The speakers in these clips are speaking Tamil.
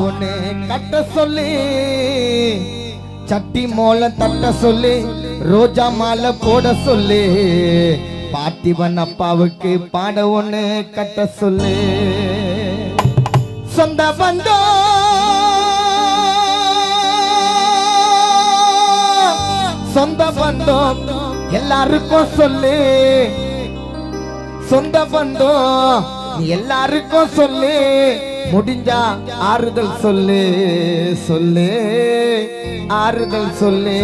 ஒண்ணு கட்ட சொல்லி, சட்டி மோள தட்ட சொல்லி, ரோஜா மாலை போட சொல்லி, பார்த்திபன் அப்பாவுக்கு பாட ஒண்ணு கட்ட சொல்லு. சொந்த பந்தம் சொந்த பந்தம் எல்லாருக்கும் சொல்லு, சொந்த பந்தம் எல்லாருக்கும் சொல்லு, முடிஞ்சா ஆறுதல் சொல்லு, சொல்லு ஆறுதல் சொல்லு.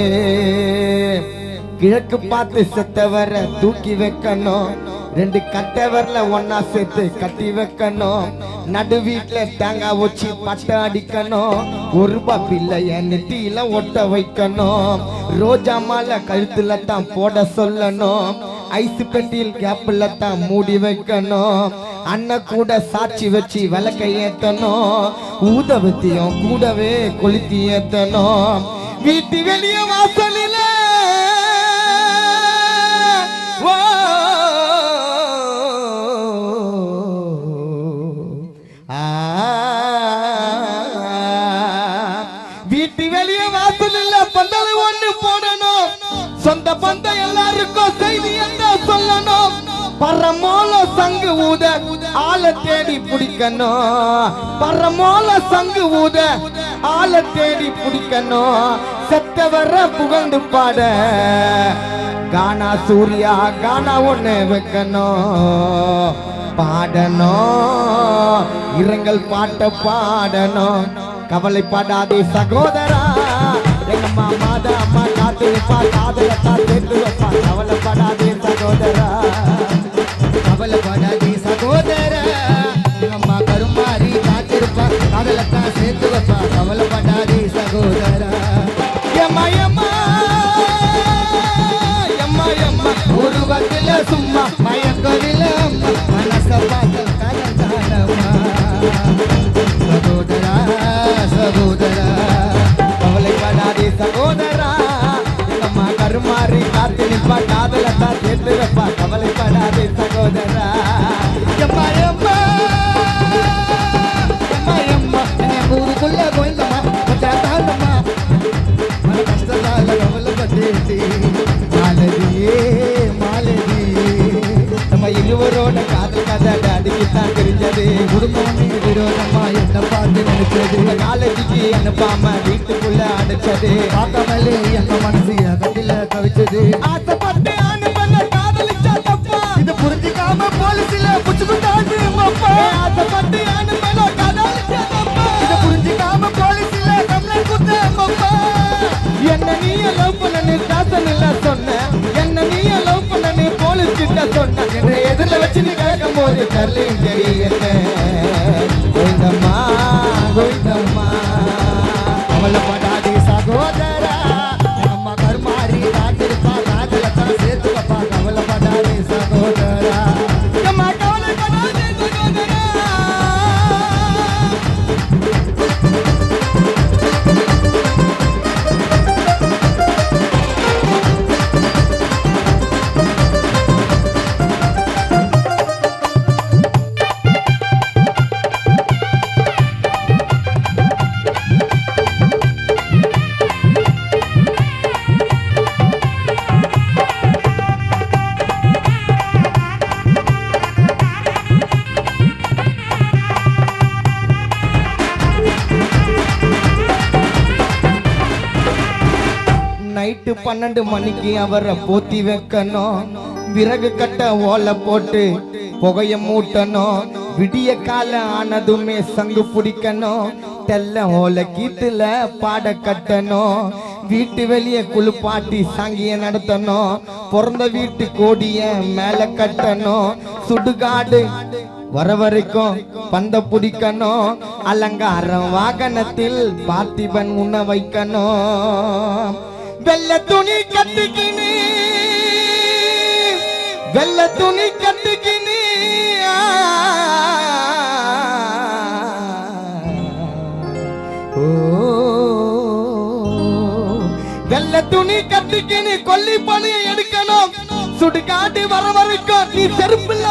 கிழக்கு பார்த்து செத்தவரை தூக்கி வைக்கணும், ரெண்டு கட்டவர்ல ஒன்னா சேர்த்து கட்டி வைக்கணும், நடு வீட்டுல தேங்காய் வச்சு பட்டை அடிக்கணும், ஒரு ரூபாய் பிள்ளைய நெத்தியில ஒட்ட வைக்கணும், ரோஜா மாலை கழுத்துல தான் போட சொல்லணும், ஐஸ் பெட்டியில் கேப்ல தான் மூடி வைக்கணும், அண்ணன் கூட சாட்சி வச்சு விளக்க ஏத்தணும், ஊதவத்தியும் கூடவே கொளுத்தி ஏத்தணும், வீட்டு வெளிய வாசலில வீட்டு வெளிய வாசலில் பந்தல் ஒண்ணு போடணும், சொந்த பந்தம் எல்லாருக்கும் செய்தி என்ன சொல்லணும், பரமோல சங்கு ஊத ஆளை தேடி பிடிக்கணும், பரமோல சங்கு ஊத ஆளை தேடி பிடிக்கணும், செத்தவர புகழ்ந்து பாட கானா சூர்யா கானா ஒண்ணு வைக்கணும், பாடணும் இரங்கல் பாட்ட பாடணும். கவலைப்படாதே சகோதரா, எங்க மாமாத அம்மா காத்து வைப்பா, காதலத்தா சேர்த்து வைப்பா. கவலைப்படாதே சகோதரா, கவலைப்படாதே சகோதரா, அம்மா கருமாறி காத்திருப்பா, காதலத்தா சேர்த்து வைப்பா. கவலைப்படாதே சகோதரா, எம்மா எம்மா எம்மா எம்மா ஒரு வகையில சும்மா மயக்கவில்ல அம்மா, மனச பார்த்து கலந்தானம்மா. சகோதரா சகோதரா, கவலைப்படாதே சகோதரா, அம்மா கருமாறி காத்து நிற்பா, காதலத்தா சேர்த்து வைப்பா. கவலைப்படாதே சகோதரா, எம்மா எம்மா எம்மா எம்மா என் ஊருக்குள்ள கோயந்தம்மா தாண்டம்மா, மன கஷ்டத்தால கவலைப்பட்டேன் மாலதியே மாலதியே. நம்ம இருவரோட காதல் கதை அடிக்கத்தான் தெரிஞ்சது, குடும்பம் விரோதமா என்ன பார்த்து நினைச்சது, காலேஜுக்கு அனுப்பாம வீட்டுக்குள்ள அடைச்சது, பார்க்காமலே எங்க மனசு கட்டில கவிச்சது, ஆசைப்பட்டு அனுப்பல காதலிச்சா தப்பா, இது புரிஞ்சுக்காம போலீஸ்ல புடிச்சுட்டாங்க அப்பா, ஆசைப்பட்டு அனுப்பல காதலிச்சா தப்பா, இது புரிஞ்சுக்காம போலீஸ்ல கம்ப்ளைண்ட் கொடுத்த அப்பா. என்ன நீ லவ் பண்ணனே ஸ்டேஷன் இல்ல சொன்ன, என்ன நீ லவ் பண்ணனே போலீஸ் கிட்ட சொன்ன, என்ன எதிரில வச்சு நீ கேட்கும் போது தரலையும் தெரியல. கோவிந்தம்மா கோவிந்தம்மா, கவலைப்படாதே சகோதரா, அம்மா கருமாறி காத்திருப்பா, காதலத்தான் சேர்த்து வைப்பா. கவலைப்படாதே சகோதரா, அம்மா கவலைப்படாதே சகோதரா. நைட்டு 12 மணிக்கு அவரை போத்தி வைக்கணும், விறகு கட்ட ஓலை போட்டு புகைய மூட்டணும், விடிய கால ஆனதுமே சங்கு பிடிக்கணும், தெல்ல ஓலை கீத்துல பாட கட்டணும், வீட்டு வெளிய குளிப்பாட்டி சாங்கிய நடத்தணும், பிறந்த வீட்டு கோடிய மேல கட்டணும், சுடுகாடு வர வரைக்கும் பந்த பிடிக்கணும், அலங்காரம் வாகனத்தில் பார்த்திபன் உண்ண வைக்கணும், வெள்ள துணி கட்டுக்கினி வெள்ள துணி கட்டுக்கினி வெள்ள துணி கட்டுக்கினி கொல்லி பணியை எடுக்கணும், சுடுகாட்டு வர வரைக்கும் நீ செருப்பில்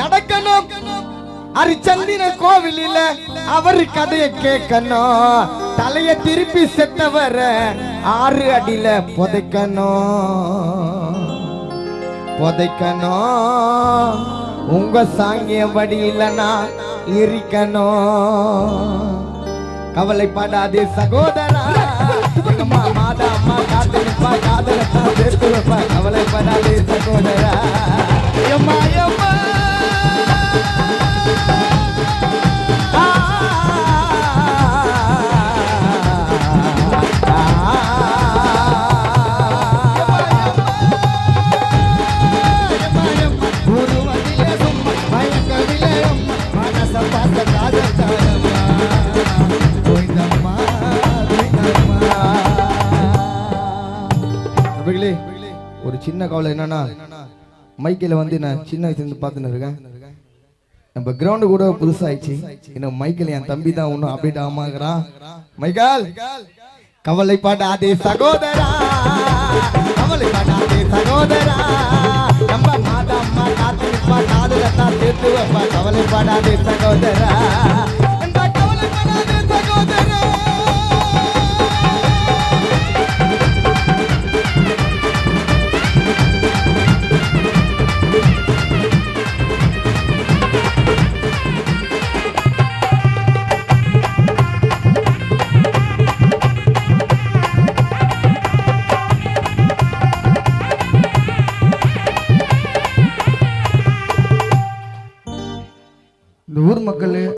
நடக்கணும், அரிச்சந்திர கோவிலில அவர் கதையை கேட்கணும். தலைய திருப்பி செத்தவர 6 அடியில புதைக்கணும். உங்க சாங்கியபடி இல்லனா எரிக்கணும். கவலைப்படாதே சகோதரா, எங்க மாதா அம்மா காத்து நிப்பா, காதல சேர்த்து வைப்பா. கவலைப்படாதே சகோதரா. எம்மா எம்மா ஒரு சின்ன கவலை என்னன்னா, மைக்கில் வந்து நான் சின்ன வயசுல இருந்து பார்த்துன்னு இருக்கேன். நம்ம கிரவுண்டு கூட புதுசாயிடுச்சு. இன்னும் மைக்கேல் என் தம்பி தான் ஒன்றும் அப்டேட் ஆமாங்கிறான். மைக்கேல் கவலைப்படாதே சகோதரா, கவலைப்படாதே சகோதரா. நம்ம மாதா அம்மா காத்து நிப்பா, காதுல தான் சேர்த்து வைப்பா. கவலைப்படாதே சகோதரா.